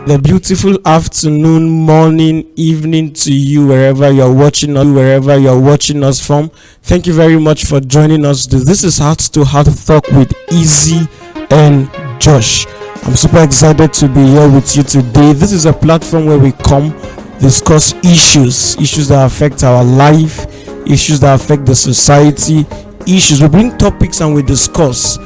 The beautiful afternoon, morning, evening to you wherever you're watching us from. Thank you very much for joining us. This is Heart to Heart Talk with Easy and Josh. I'm super excited to be here with you today. This is a platform where we come discuss issues that affect our life, issues that affect the society, issues. We bring topics and we discuss,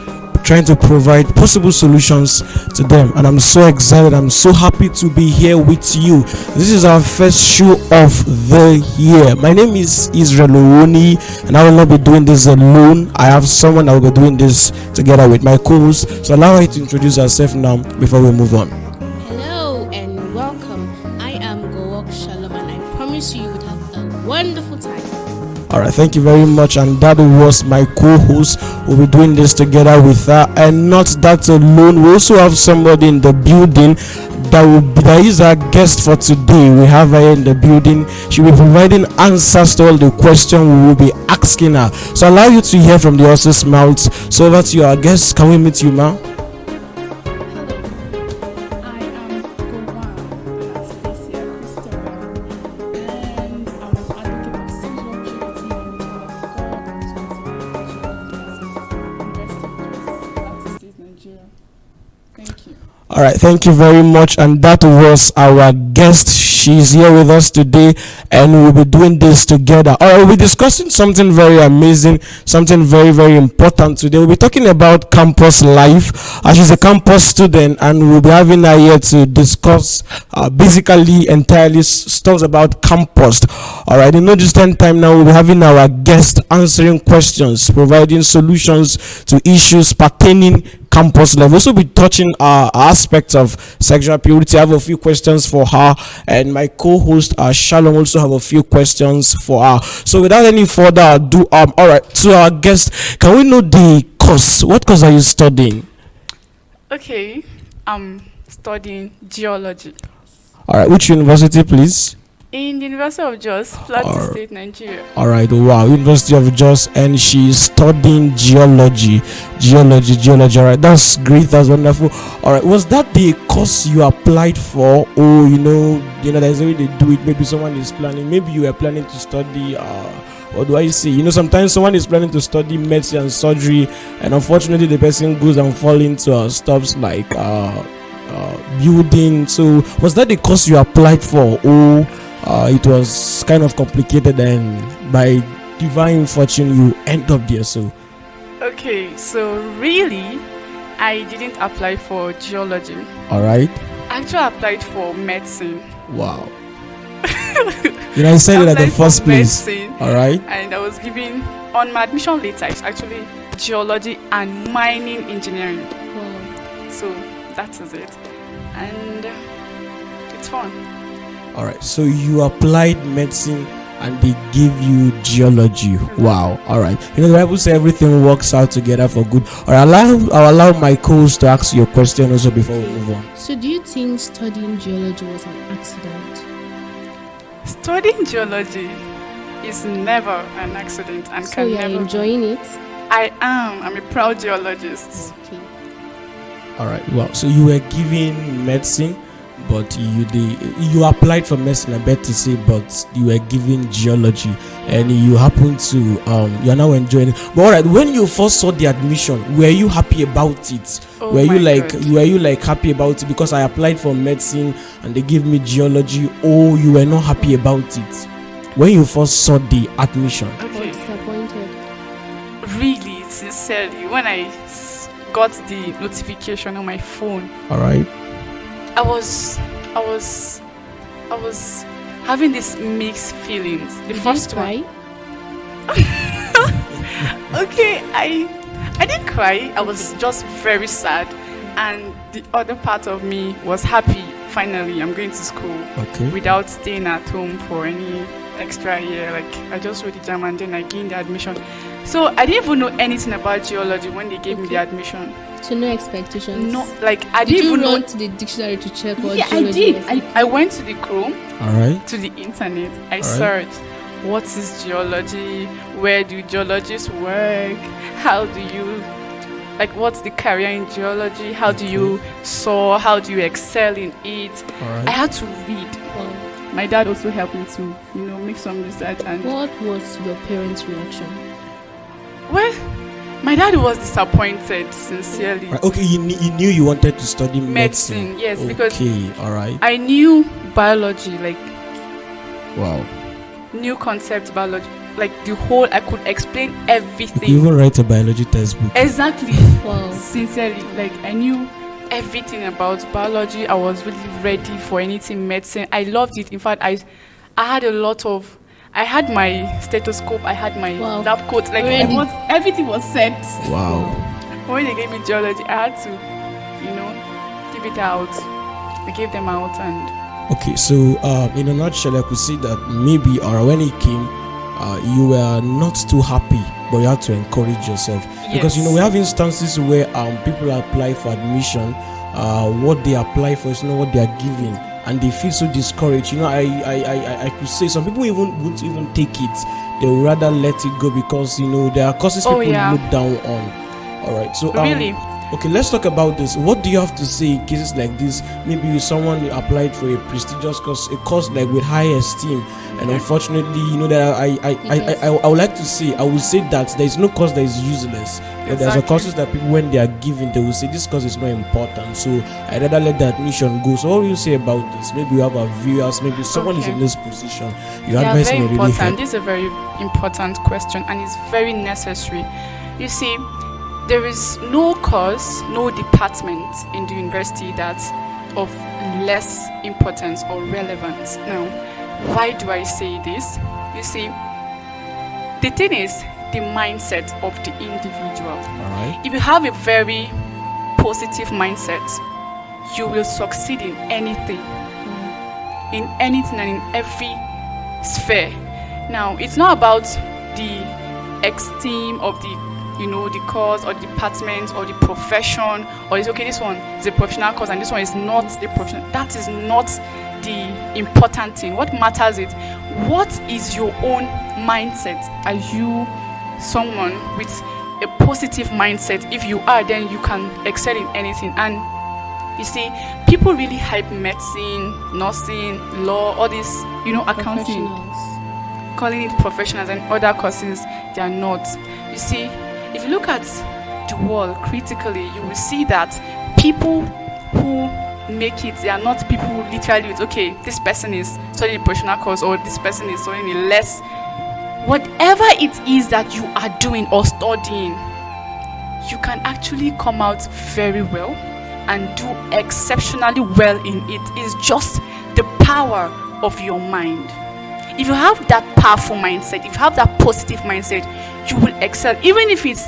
trying to provide possible solutions to them. And I'm so excited, I'm so happy to be here with you. This is our first show of the year. My name is Israel Owoni, and I will not be doing this alone. I have someone I will be doing this together with, my co-host. So allow her to introduce herself now before we move on. Hello and welcome. I am Gowok Shalom, and I promise you would have a wonderful time. Alright, thank you very much. And that was my co-host. We'll be doing this together with her. And not that alone, we also have somebody in the building that is our guest for today. We have her in the building. She'll be providing answers to all the questions we will be asking her. So allow you to hear from the horse's mouth. So over to our guest. Can we meet you, ma? All right, thank you very much. And that was our guest. She's here with us today, and we'll be doing this together. All right, we'll be discussing something very amazing, something very, very important today. We'll be talking about campus life. She's a campus student, and we'll be having her here to discuss basically entirely stuff about campus. All right, in no distant time now, we'll be having our guest answering questions, providing solutions to issues pertaining campus life. We'll also be touching aspects of sexual purity. I have a few questions for her, and my co-host Shalom also have a few questions for her. So without any further ado, all right, to our guest, can we know the course? What course are you studying? Okay, I'm studying geology All right, which university, please? in the University of Jos, Plateau State, Nigeria. All right, wow, University of Jos, and she's studying geology. All right, that's great, that's wonderful. All right, was that the course you applied for, or there's a way they do it? Maybe someone is planning. Maybe you were planning to study. What do I say? Sometimes someone is planning to study medicine and surgery, and unfortunately, the person goes and falls into stuff like building. So, was that the course you applied for, or it was kind of complicated, and by divine fortune you end up there? So Okay, so really, I didn't apply for geology. all right, I actually applied for medicine. wow. I said it at the Applied for first place. medicine, All right, and I was given on my admission letter. It's actually geology and mining engineering. Wow. So that is it, and it's fun. all right. So you applied medicine, and they give you geology. Wow. All right. The Bible says everything works out together for good. All right. I'll allow my co-host to ask you a question also before we move on. So, do you think studying geology was an accident? Studying geology is never an accident and So, can you're never. enjoying it? I am. I'm a proud geologist. Okay. All right. Well, so you were given medicine, but you applied for medicine, I bet to say, but you were given geology, and you happen to you are now enjoying it. But all right, when you first saw the admission, were you happy about it? Oh were you my like God. were you like happy about it because I applied for medicine and they gave me geology, or you were not happy about it when you first saw the admission? Or Okay. disappointed? Really, sincerely, when I got the notification on my phone, All right. I was having these mixed feelings. The Did first you cry? Okay, I didn't cry. I was just very sad, and the other part of me was happy. Finally, I'm going to school Okay. without staying at home for any extra year. Like, I just wrote the exam and then I gained the admission. So I didn't even know anything about geology when they gave me the admission. So, no expectations? No, like I Did didn't you even know. run to the dictionary to check what Yeah, I geology did. was? I went to the Chrome, All right. to the internet. I Alright. searched what is geology, where do geologists work, how do you like what's the career in geology, how do you soar, how do you excel in it. Alright. I had to read. Wow. My dad also helped me to, make some research. And What was your parents' reaction? well, my dad was disappointed, sincerely. Right, okay, you knew you wanted to study medicine. Medicine, yes, because Okay, all right. I knew biology, like Wow. new concept biology, like the whole. I could explain everything. You even write a biology textbook. Exactly. Wow. Sincerely, like I knew everything about biology. I was really ready for anything medicine. I loved it. In fact, I had a lot of. I had my stethoscope. I had my Wow. lab coat. Like Ready. everything was set. Wow. When they gave me geology, I had to, give it out. I gave them out, and Okay, so in a nutshell, I could see that maybe, or when it came, you were not too happy, but you had to encourage yourself. Because Yes. we have instances where people apply for admission, what they apply for is not what they are giving, and they feel so discouraged. I could say some people won't even take it. They would rather let it go because there are courses Oh, people yeah. look down on. All right, so Really? Okay, let's talk about this. What do you have to say in cases like this? Maybe someone applied for a prestigious course, a course like with high esteem, and unfortunately, that I would like to say, I would say that there is no course that is useless. But there's a Exactly. courses that people, when they are given, they will say this course is not important. So I'd rather let the admission go. So what will you say about this? Maybe you have our viewers, maybe someone is Okay. in this position. Your Yeah, advice very may really important. help. This is a very important question, and it's very necessary. You see, there is no course, no department in the university that's of less importance or relevance. Now, why do I say this? You see, the thing is the mindset of the individual. All right. If you have a very positive mindset, you will succeed in anything and in every sphere. Now, it's not about the esteem of the course or department or the profession, or it's okay, this one is a professional course and this one is not a professional. That is not the important thing. What matters is, what is your own mindset? Are you someone with a positive mindset? If you are, then you can excel in anything. And you see, people really hype medicine, nursing, law, all this, accounting, Professionals. calling it professionals, and other courses. They are not. You see, if you look at the world critically, you will see that people who make it, they are not people who literally with, okay, this person is studying a professional course or this person is studying a less. Whatever it is that you are doing or studying, you can actually come out very well and do exceptionally well in it. It's just the power of your mind. If you have that powerful mindset, if you have that positive mindset, you will excel. Even if it's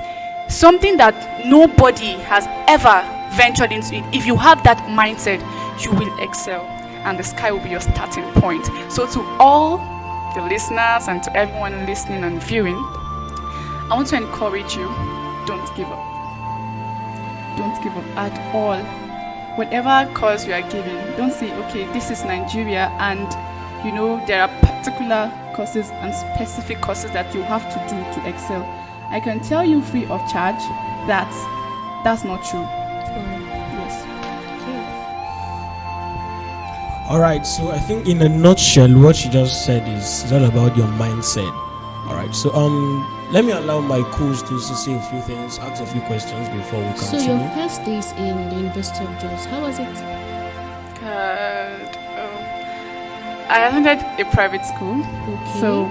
something that nobody has ever ventured into it, if you have that mindset, you will excel. And the sky will be your starting point. So to all the listeners and to everyone listening and viewing, I want to encourage you, don't give up. Don't give up at all. Whatever course you are giving, don't say, okay, this is Nigeria and there are particular courses and specific courses that you have to do to excel. I can tell you free of charge that that's not true. Yes. All right, so I think in a nutshell, what you just said is all about your mindset. All right, so let me allow my co-host to say a few things, ask a few questions before we So continue. your first days in the University of Jos, how was it? I attended a private school, Okay. so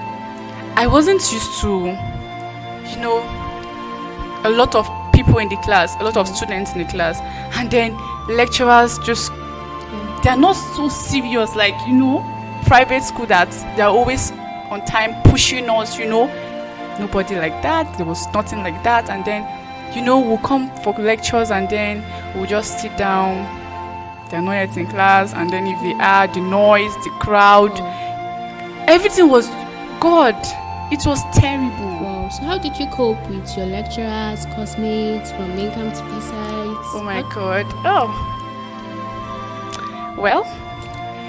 I wasn't used to, a lot of people in the class, a lot of students in the class, and then lecturers just, they're not so serious like, private school that they're always on time pushing us, nobody like that. There was nothing like that. And then, we'll come for lectures and then we'll just sit down. They're not yet in class, and then if they are, the noise, the crowd, everything was God. It was terrible. Wow. So how did you cope with your lecturers, classmates from income to B-sides? Oh my God. Oh. Well,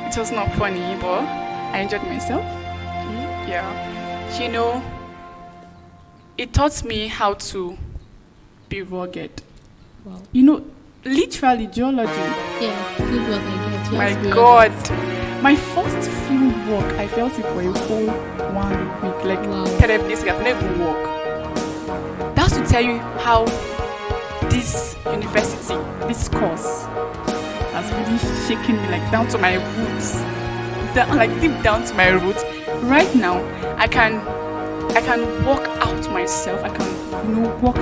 it was not funny, but I enjoyed myself. Yeah. It taught me how to be rugged. Wow. You know, literally geology. Yeah, good work I get. My Yes, God. My first field work, I felt it for a whole 1 week. Like, Wow. 3 days, I've never even work. That's to tell you how this university, this course, has really shaken me, like, down to my roots. Like, deep down to my roots. Right now, I can work out myself. I can, walk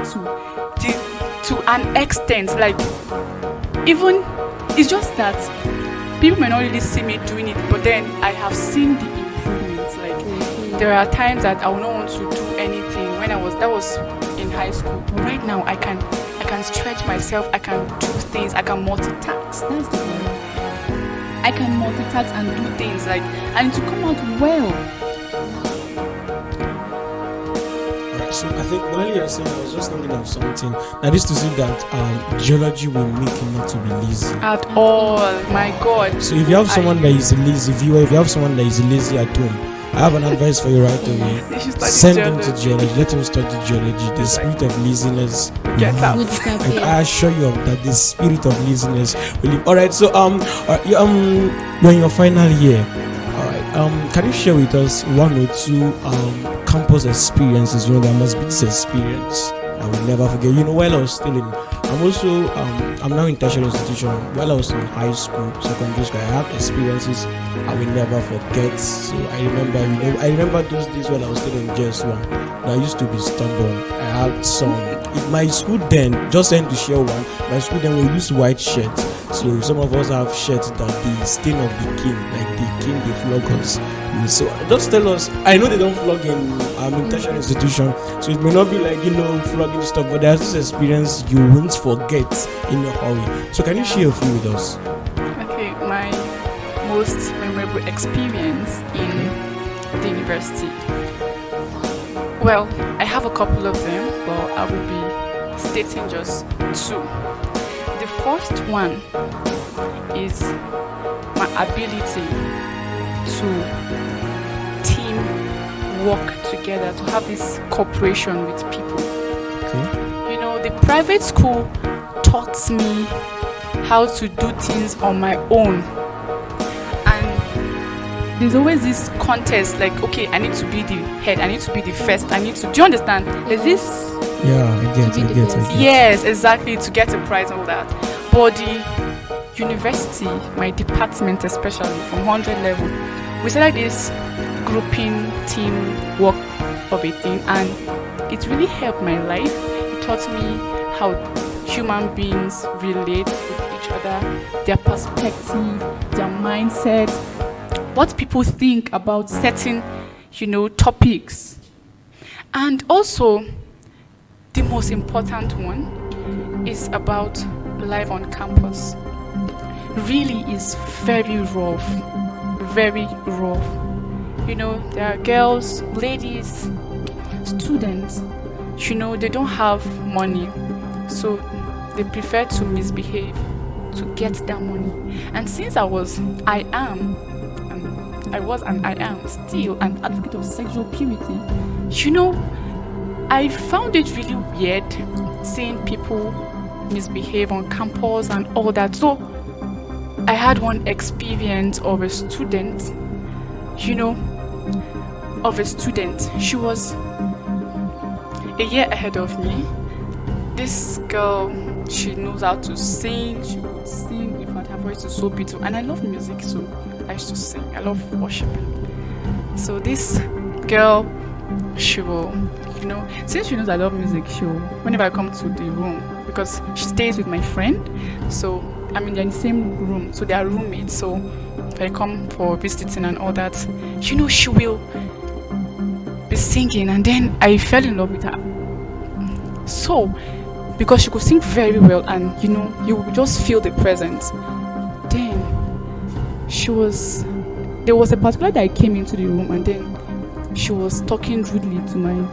to an extent. Like, even, it's just that people may not really see me doing it, but then I have seen the improvements. Like, there are times that I would not want to do anything when that was in high school. But right now, I can stretch myself. I can do things. I can multitask. That's the word. I can multitask and do things like, and to come out well. Alright, so I think while you were saying, I was just thinking of something. Now, this to see that geology will make you not to be lazy. At all, my God. So if you have someone that is lazy, viewer, if you have someone that is lazy at home, I have an advice for you right away. Send him to geology. Let him study geology. The spirit of laziness will Get out. leave. Would disappear. I assure you of that the spirit of laziness will leave. Alright, so you're in your final year. Alright, can you share with us 1 or 2 campus experiences? There must be this experience I will never forget. While I was still I'm now in tertiary institution. While I was in high school, secondary school, I have experiences I will never forget. So I remember those days when I was still in JS1. I used to be stubborn. I had some. If my school then, just trying to share one, my school then will use white shirts. So some of us have shirts that the stain of the king, like the king, they flog us. So just tell us. I know they don't flog in tertiary institution, so it may not be like flogging stuff, but there's this experience you won't forget in a hurry. So can you share a few with us? Okay, my most memorable experience in the university. Well, I have a couple of them, but I will be stating just 2. The first one is my ability to team work together, to have this cooperation with people. Okay. The private school taught me how to do things on my own. And there's always this contest, like, okay, I need to be the head, I need to be the first, do you understand? There's this. Yeah, I get. Yes, exactly, to get a prize and all that. But the university, my department especially, from 100 level, we started this grouping team work of a thing, and it really helped my life. It taught me how human beings relate with each other, their perspective, their mindset, what people think about certain, topics. And also, the most important one is about life on campus. Really is very rough. Very rough. There are girls, ladies, students, they don't have money, so they prefer to misbehave to get that money. And since I am still an advocate of sexual purity, I found it really weird seeing people misbehave on campus and all that. So I had one experience of a student, she was a year ahead of me. This girl, she knows how to sing. She would sing. In fact, her voice is so beautiful. And I love music, so I used to sing. I love worshiping. So this girl, she will, since she knows I love music, she will, whenever I come to the room, because she stays with my friend, so they're in the same room, so they are roommates. So if I come for visiting and all that, she will be singing, and then I fell in love with her. So, because she could sing very well, and you would just feel the presence. Then there was a particular day I came into the room, and then she was talking rudely to my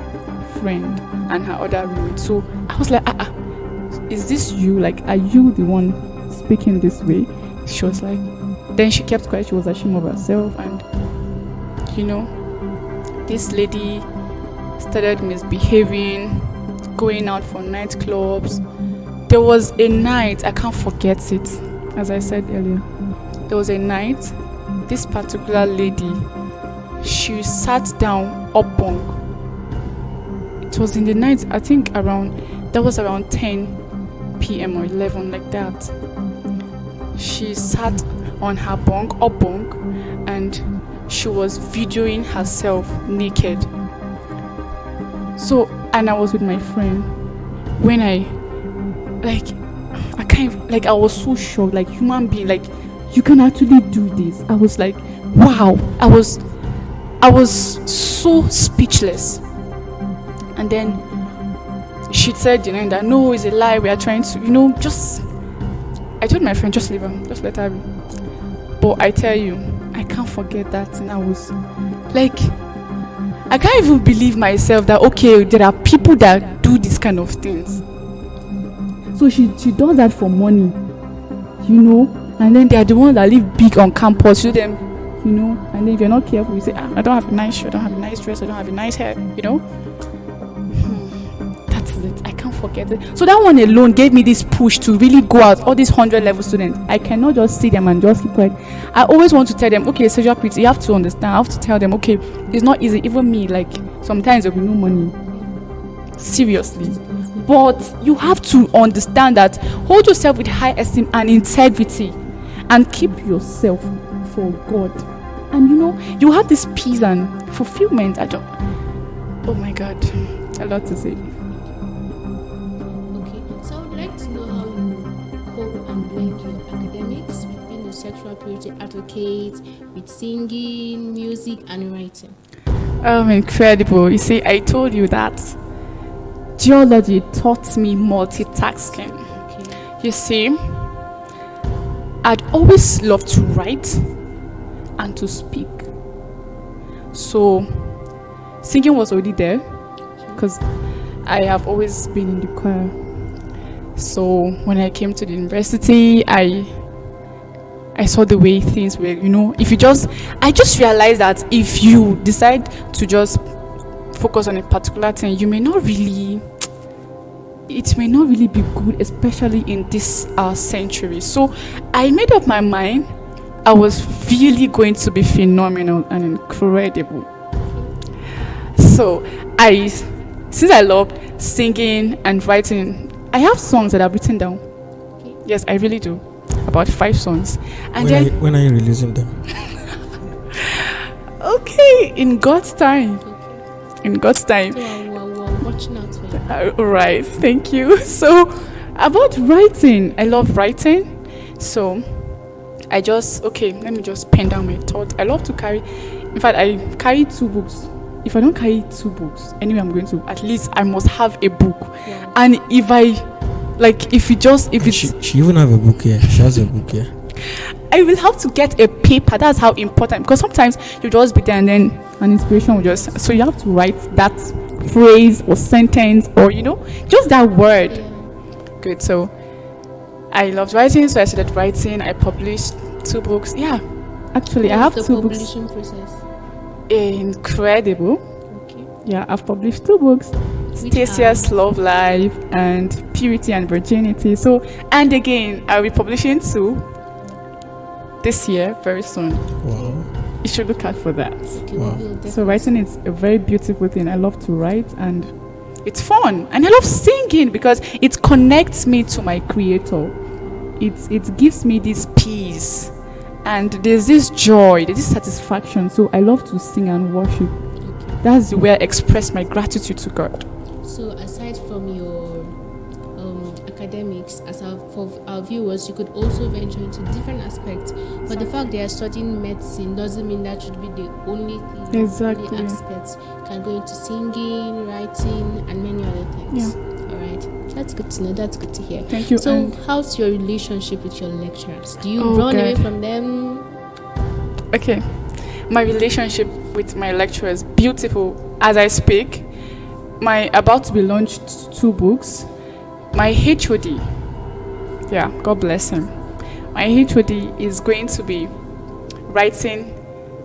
friend and her other roommate. So I was like, is this you? Like, are you the one speaking this way? She was like, then she kept quiet. She was ashamed of herself, and this lady started misbehaving, going out for nightclubs. There was a night, I can't forget it, as I said earlier. There was a night, this particular lady, she sat down up bunk. It was in the night, I think that was around 10 p.m. or 11, like that. She sat on her bunk, up bunk, and she was videoing herself naked. So, and I was with my friend. When I was so shocked, like, human being, like, you can actually do this. I was like, wow. I was so speechless. And then she said, that no, it's a lie. We are trying to, I told my friend, just leave her, just let her be. But I tell you, I can't forget that. And I was like, I can't even believe myself that, okay, there are people that do this kind of things. So she does that for money, and then they are the ones that live big on campus. You them, and then if you're not careful, you say, I don't have a nice shirt, I don't have a nice dress, I don't have a nice hair, That is it. I can't forget it. So that one alone gave me this push to really go out. All these 100-level students, I cannot just see them and just keep quiet. I always want to tell them, okay, sexual purity, you have to understand. I have to tell them, okay, it's not easy. Even me, like, sometimes there'll be no money. Seriously. But you have to understand that hold yourself with high esteem and integrity and keep yourself for God. And you have this peace and fulfillment. Oh my God, a lot to say. Okay, so I would like to know how you cope and blend your academics with being a sexual purity advocate, with singing, music, and writing. Incredible. You see, I told you that geology taught me multitasking. Okay. You see, I'd always loved to write and to speak. So singing was already there because I have always been in the choir. So when I came to the university, I saw the way things were, I just realized that if you decide to just focus on a particular thing, it may not really be good, especially in this century. So I made up my mind I was really going to be phenomenal and incredible. So since I loved singing and writing, I have songs that I've written down. Okay. Yes, I really do. About 5 songs. And when are you releasing them? Okay, in God's time. In God's time. We're watching out for you. All right, thank you. So, about writing, I love writing. So, let me just pen down my thoughts. I love to carry, in fact, I carry 2 books. If I don't carry 2 books, anyway, I'm going to, at least I must have a book. Yeah. And she even have a book here. She has a book here. I will have to get a paper. That's how important, because sometimes you just be there and then an inspiration will just, so you have to write that phrase or sentence or just that word. Yeah. Good. So I loved writing, so I started writing. I published 2 books. Yeah, actually I have 2 books. Publishing process? Incredible. Okay. Yeah, I've published 2 books. Stasia's Love Life and Purity and Virginity. So, and again, I'll be publishing 2 this year, very soon. Wow. You should look out for that. Okay, wow. So writing is a very beautiful thing. I love to write and it's fun. And I love singing because it connects me to my creator. It gives me this peace. And there's this joy, there's this satisfaction. So I love to sing and worship. Okay. That's the way I express my gratitude to God. So aside from your academics, for our viewers, you could also venture into different aspects. But the fact they are studying medicine doesn't mean that should be the only thing. Exactly. Only aspects. You can go into singing, writing, and many other things. Yeah. All right. That's good to know. That's good to hear. Thank you. So, how's your relationship with your lecturers? Do you run away from them? Okay. My relationship with my lecturers, beautiful. As I speak, my about to be launched 2 books. My HOD, God bless him. My HOD is going to be writing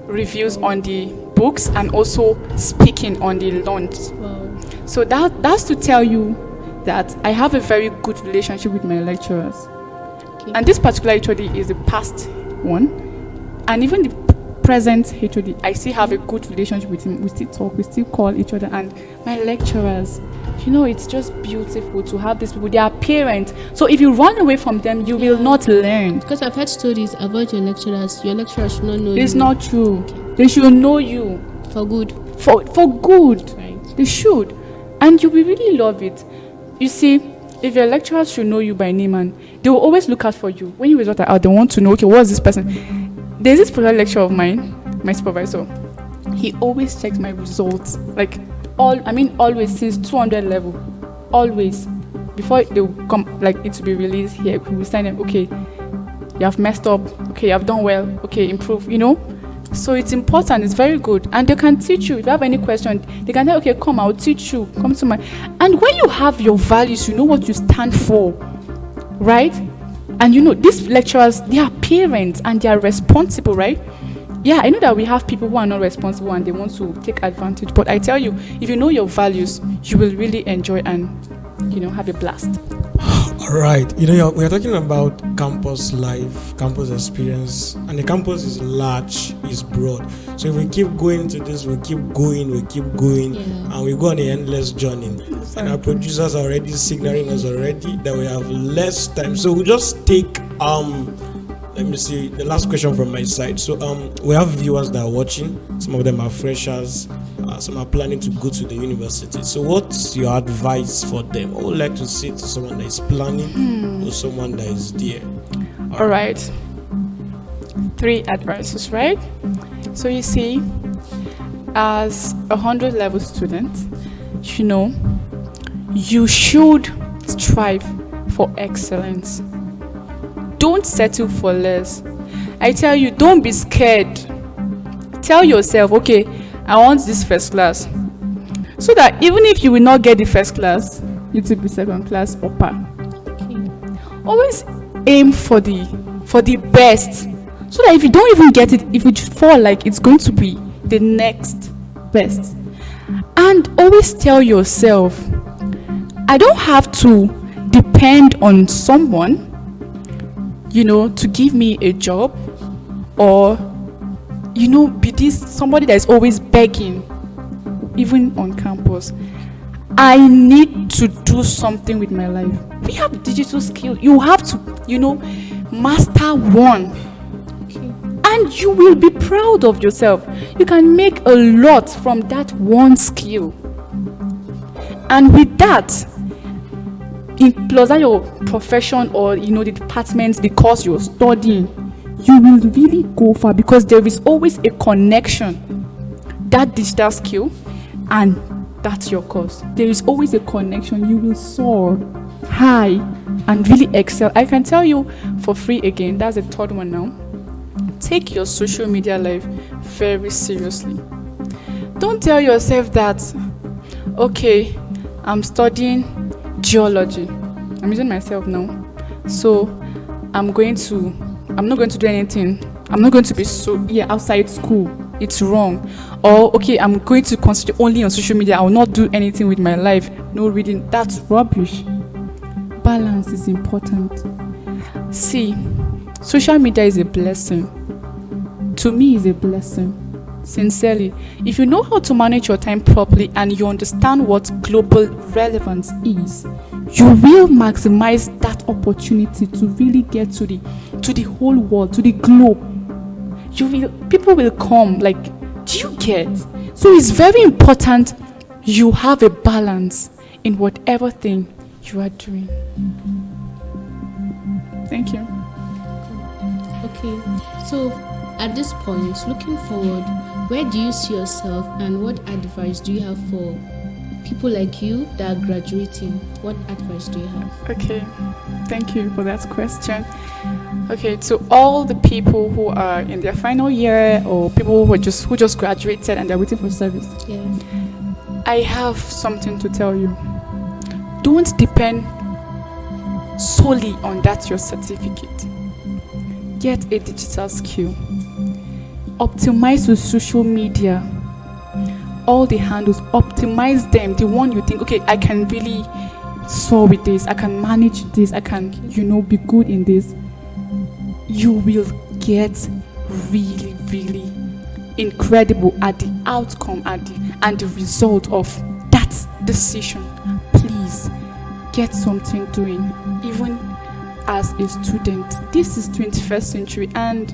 reviews on the books and also speaking on the launch. Wow. So that's to tell you that I have a very good relationship with my lecturers. Okay. And this particular HOD is the past one. And even the present HOD, I still have a good relationship with him. We still talk, we still call each other. And my lecturers, it's just beautiful to have these people. They are parents. So if you run away from them, you will not learn. Because I've heard stories about your lecturers. Your lecturers should not know It's you. not true. They should know you. For good. For good. Right. They should. And you will really love it. You see, if your lecturers should know you by name, and they will always look out for you. When you result out, they want to know, okay, what's this person? There's this particular lecturer of mine, my supervisor. He always checks my results. Always since 200 level. Always. Before they will come, it to be released here, we will sign them, okay, you have messed up, okay, you have done well, okay, improve, So it's important, it's very good. And they can teach you. If you have any question, they can say, okay, come, I'll teach you. Come to my... And when you have your values, you know what you stand for, right? And these lecturers, they are parents and they are responsible, right? Yeah, I know that we have people who are not responsible and they want to take advantage. But I tell you, if you know your values, you will really enjoy and, have a blast. All right. We are talking about campus life, campus experience, and the campus is large, is broad. So if we keep going to this, we keep going, and we go on an endless journey. And our producers are already signaling us already that we have less time. So we'll just take let me see the last question from my side. So we have viewers that are watching. Some of them are freshers. Some are planning to go to the university. So what's your advice for them? I would like to say to someone that is planning or someone that is there. All right. 3 advices, right? So you see, as a 100 level student, you should strive for excellence. Don't settle for less. I tell you, don't be scared. Tell yourself, okay, I want this first class. So that even if you will not get the first class, you will be second class upper. Okay. Always aim for the best. So that if you don't even get it, if you just fall, it's going to be the next best. And always tell yourself, I don't have to depend on someone, to give me a job, or be this somebody that is always begging, even on campus. I need to do something with my life. We have digital skills. You have to, master one. Okay. And you will be proud of yourself. You can make a lot from that one skill. And with that, plus that your profession or the department, the course you're studying, you will really go far because there is always a connection. That digital skill and that's your course. There is always a connection. You will soar high and really excel. I can tell you for free again, that's the 3rd one now. Take your social media life very seriously. Don't tell yourself that, okay, I'm studying geology. I'm using myself now. So I'm not going to do anything. I'm not going to be outside school. It's wrong. Or okay, I'm going to concentrate only on social media. I will not do anything with my life. No reading. That's rubbish. Balance is important. See, social media is a blessing. To me, it's a blessing. Sincerely, if you know how to manage your time properly and you understand what global relevance is, you will maximize that opportunity to really get to the whole world, to the globe. People will come, do you get? So it's very important you have a balance in whatever thing you are doing. Thank you. Okay, so at this point, looking forward, where do you see yourself and what advice do you have for people like you that are graduating? What advice do you have? Okay, thank you for that question. Okay, to all the people who are in their final year or people who just graduated and they're waiting for service, Yeah. I have something to tell you. Don't depend solely on that your certificate. Get a digital skill. Optimize your social media. All the handles, optimize them. The one you think, okay, I can really soar with this, I can manage this, I can, be good in this, you will get really, really incredible at the outcome and the result of that decision. Please get something doing, even as a student. This is 21st century, and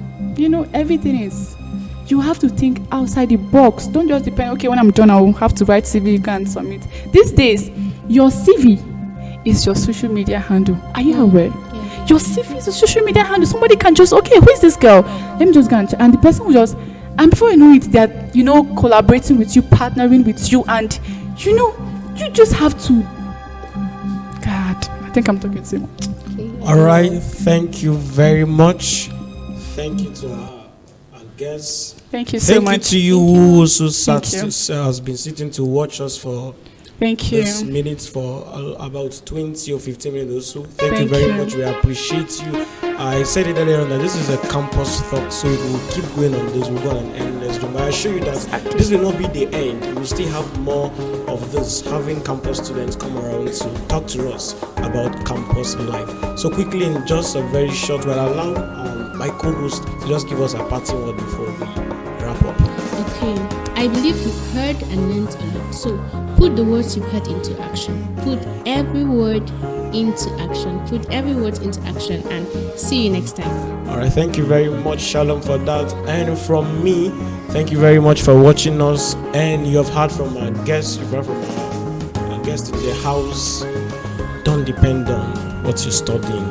everything is, you have to think outside the box. Don't just depend, okay, when I'm done I'll have to write CV, you can submit. These days your CV is your social media handle. Are you aware? Yeah. Your CV is a social media handle. Somebody can just, okay, who is this girl? Let me just go and check. And the person will just, and before you know it, they're, collaborating with you, partnering with you, and, you just have to, God, I think I'm talking too much. All right, thank you very much. Thank you to our guests. Thank you so Thank much. you to you who also Thank you. has been sitting to watch us for Thank you. this minutes, for about 20 or 15 minutes or so. Thank you Thank very you. much. We appreciate you. I said it earlier on that this is a campus talk, so it will keep going on this. We'll go on an endless journey. But I assure you that this will not be the end. We will still have more of this, having campus students come around to talk to us about campus life. So quickly, in just a very short while, allow my co-host to just give us a parting word before we wrap up. Okay, I believe you've heard and learned a lot. So put the words you've heard into action. Put every word into action. Put every word into action, and see you next time. All right, thank you very much, Shalom, for that. And from me, thank you very much for watching us. And you have heard from our guests, you've heard from our guests in the house. Don't depend on what you're studying.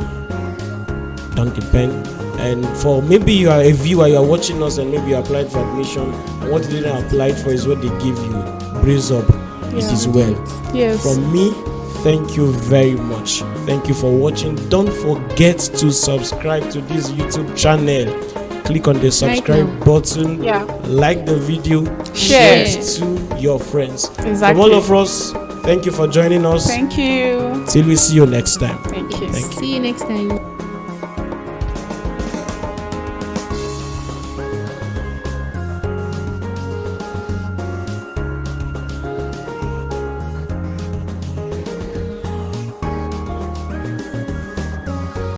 Don't depend. And for maybe you are a viewer, you are watching us, and maybe you applied for admission, and what you didn't apply for is what they give you. Brace up. It is well. Yes. From me, thank you very much. Thank you for watching. Don't forget to subscribe to this YouTube channel. Click on the subscribe now. button. Yeah. Like the video. Share. it to your friends. Exactly. From all of us, thank you for joining us. Thank you. Till we see you next time. Thank you. Thank you. See you next time.